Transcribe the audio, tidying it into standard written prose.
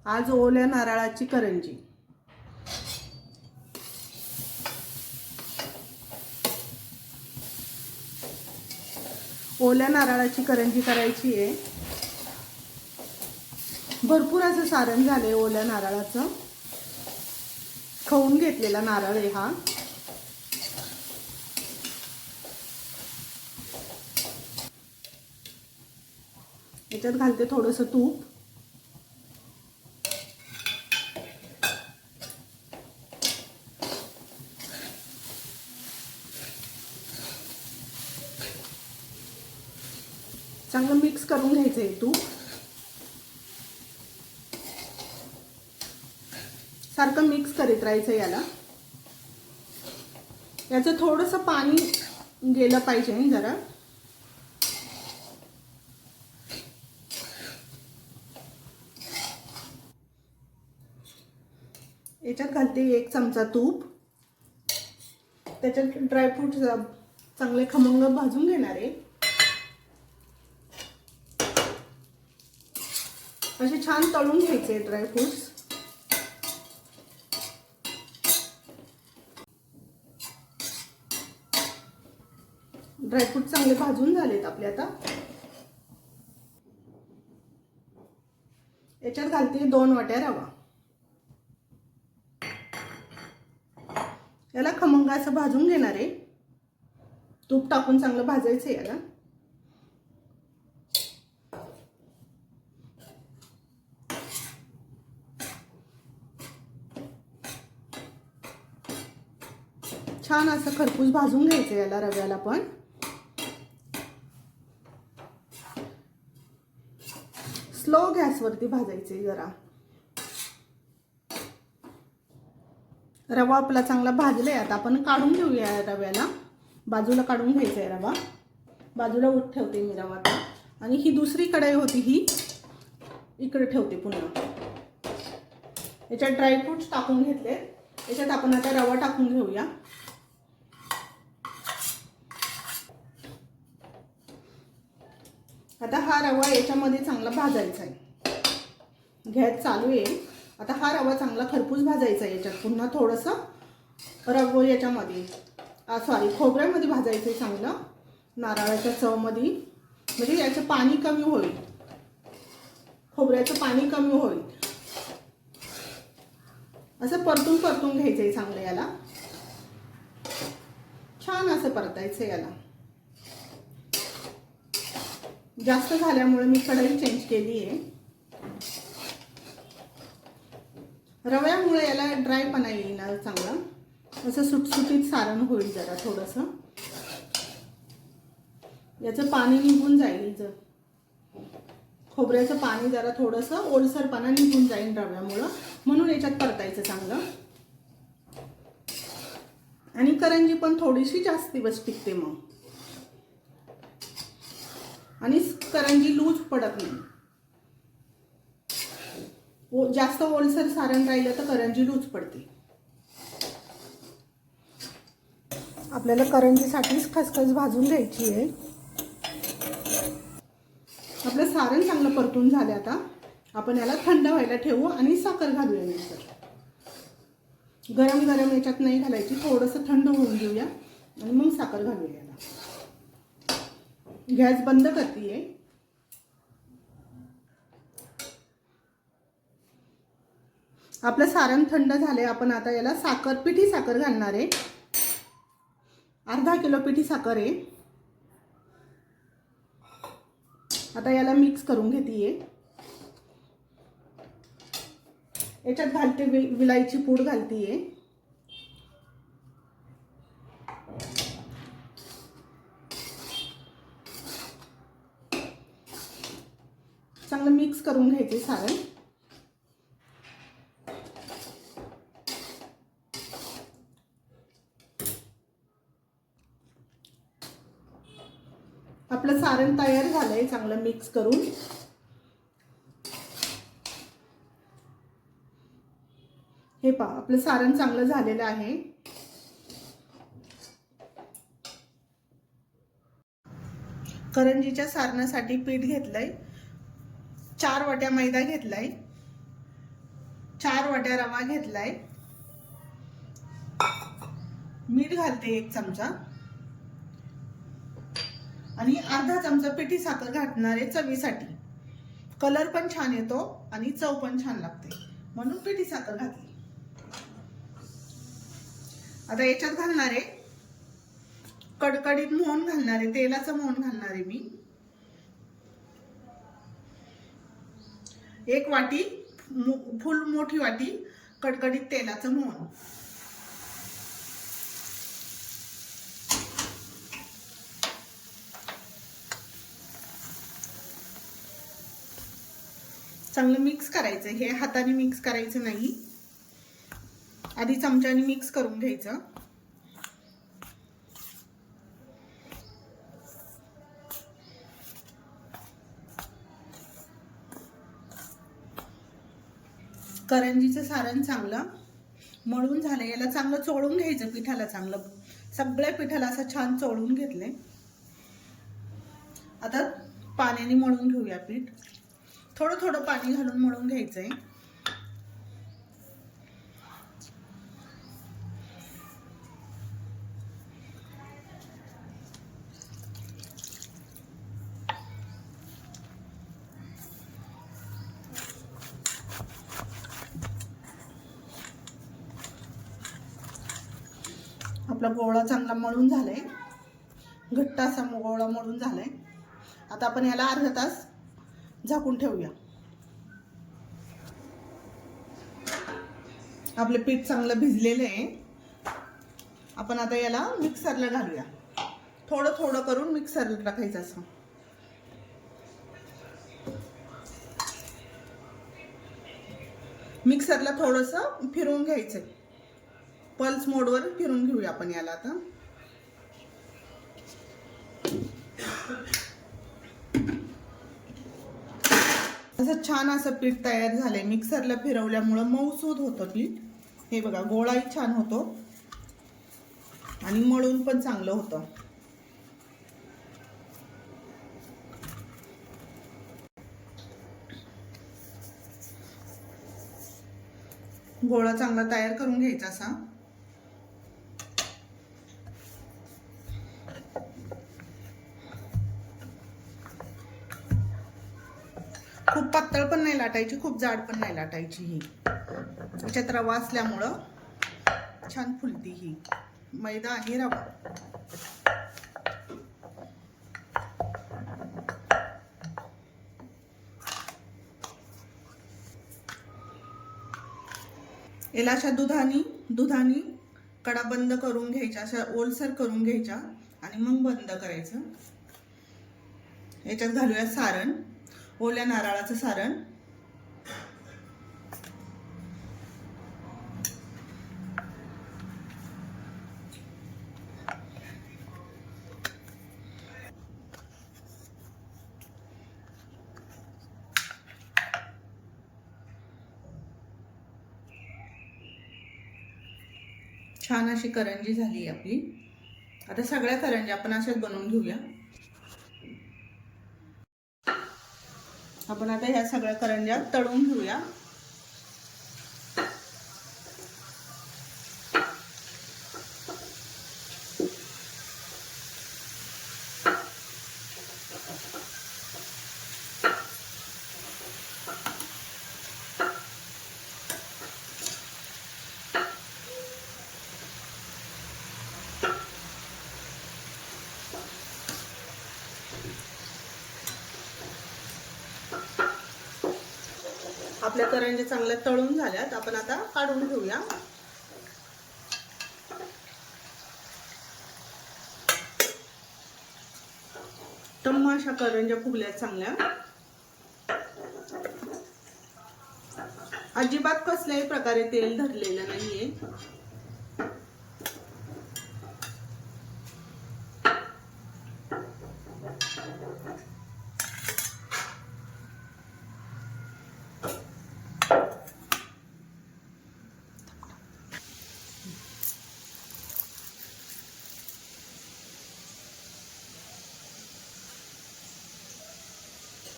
आज ओल्या नारळाची करंजी। ओल्या नारळाची करंजी करायची आहे। भरपूर असं सारण झाले ओल्या नारळाचं। खवून घेतलेला नारळ आहे हा। याच्यात घालते थोडंसं तूप। चांगलं मिक्स करून घ्यायचं आहे तूप। सारखं मिक्स करीत राहायचं याला। याचं थोडंसं पाणी गेलं पाहिजे जरा। याच्यात घालते 1 चमचा तूप। त्याच्यात ड्रायफ्रूट चांगले खमंग भाजून घेणार आहे। असे छान तळून घ्यायचे ड्रायफ्रूट्स। ड्रायफ्रूट चांगले भाजून झालेत आपले आता। याच्यात घालते 2 वाट्या रवा। याला खमंग असं भाजून घेणार आहे। तूप टाकून चांगलं भाजायचं याला। छान असं खरपूस भाजून घ्यायचं याला रव्याला पण। स्लो गॅसवरती भाजायचे जरा। रवा आपला चांगला भाजलाय आता आपण काढून घेऊया रव्याला। बाजूला काढून घ्यायचा आहे रवा। बाजूला ठेवते मी रवा आता। आणि ही दुसरी कढई होती ही इकडे ठेवते पुन्हा। याच्यात ड्रायफ्रूट्स टाकून घेतले। याच्यात आपण आता रवा टाकून घेऊया। आता हा रवा याच्यामध्ये चांगला भाजायचा आहे। गॅस चालू आहे। आता हा रवा चांगला खरपूस भाजायचा आहे। याच्यात पुन्हा थोडंसं रवा याच्यामध्ये खोबऱ्यामध्ये भाजायचं आहे चांगलं। नारळाच्या चवमध्ये म्हणजे याचं पाणी कमी होईल। खोबऱ्याचं पाणी कमी होईल। असं परतून घ्यायचं आहे चांगलं याला। छान असं परतायचं याला। जास्त झाल्यामुळे मी कढई चेंज केली आहे। रव्यामुळे याला ड्रायपणा येईल चांगला। असं सुटसुटीत सारण होईल जरा थोडंसं। याचं पाणी निघून जाईल। खोबऱ्याचं पाणी जरा थोडंसं ओलसरपणा निघून जाईल रव्यामुळे। म्हणून याच्यात परतायचं चांगलं। आणि करंजी पण थोडीशी जास्त दिवस टिकते मग। आणि करंजी लूज पडत नाही। जास्त ओलसर सारण राहिलं तर करंजी लूज पडते। आपल्याला करंजीसाठीच खसखस भाजून घ्यायची आहे। आपलं सारण चांगलं परतून झालं आता आपण याला थंड व्हायला ठेवू आणि साखर घालूया नंतर। गरम गरम याच्यात नाही घालायची। थोडंसं थंड होऊन देऊया आणि मग साखर घालूया याला। गॅस बंद करतेय। आपलं सारण थंड झाले। आपण आता याला पिठी साखर घालणार आहे। अर्धा किलो पिठी साखर आहे। आता याला मिक्स करून घेतेय। याच्यात घालते विलायची पूड घालतेय। चांगलं मिक्स करून घ्यायचे सारण। आपलं सारण तयार झालंय चांगलं मिक्स करून। हे पहा आपलं सारण चांगलं झालेलं आहे। करंजीच्या सारणासाठी पीठ घेतलंय। 4 वाट्या मैदा घेतलाय। 4 वाट्या रवा घेतलाय. मीठ घालते 1 चमचा आणि अर्धा चमचा पिठी साखर घालणार आहे चवीसाठी. कलर पण छान येतो आणि चव पण छान लागते म्हणून पिठी साखर घातली. आता याच्यात घालणार आहे कडकडीत मोहन घालणार आहे, तेलाचं मोहन घालणार आहे मी. 1 वाटी फुल मोठी वाटी कडकडीत तेलाचं मोहन. चांगलं मिक्स करायचं. हे हाताने मिक्स करायचं नाही, आधी चमच्याने मिक्स करून घ्यायचं. करंजीचं सारण चांगलं मळून झालं. याला चांगलं चोळून घ्यायचं पिठाला. चांगलं सगळ्या पिठाला असं छान चोळून घेतले. आता पाण्याने मळून घेऊया पीठ. थोडं थोडं पाणी घालून मळून घ्यायचंय. आपला गोळा चांगला मळून झालाय. घट्ट असा गोळा मळून झालाय. आता आपण याला अर्धा तास झाकून ठेवूया. आपले पीठ चांगलं भिजलेलं आहे. आपण आता याला मिक्सरला घालूया. थोडं थोडं करून मिक्सरला टाकायचं असं. मिक्सरला थोडंसं फिरवून घ्यायचं. पल्स मोडवर फिरून घेऊया आपण याला. आता असं छान असं पीठ तयार झालंय. मिक्सरला फिरवल्यामुळं मऊसूद होतं पीठ. हे बघा गोळाही छान होतो आणि मळून पण चांगलं होतं. गोळा चांगला तयार करून घ्यायचा असा. खूप पातळ पण नाही लाटायची, खूप जाड पण नाही लाटायची. ही याच्यात रवा असल्यामुळं छान फुलती. ही मैदा आणि रवा. याला अशा दुधानी कडा बंद करून घ्यायच्या, अशा ओलसर करून घ्यायच्या आणि मग बंद करायचं. याच्यात घालूया सारण, ओल्या नारळाचं सारण. छान अशी करंजी झाली आपली. आता सगळ्या करंजी आपण अशाच बनवून घेऊया. आपण आता ह्या सगळ्या करंज्या तळून घेऊया. आपल्या करंज्या चांगल्या तळून झाल्यात. आपण आता काढून घेऊया. टम्म अशा करंज्या फुगल्या चांगल्या. अजिबात कसल्याही प्रकारे तेल धरलेलं नाहीये.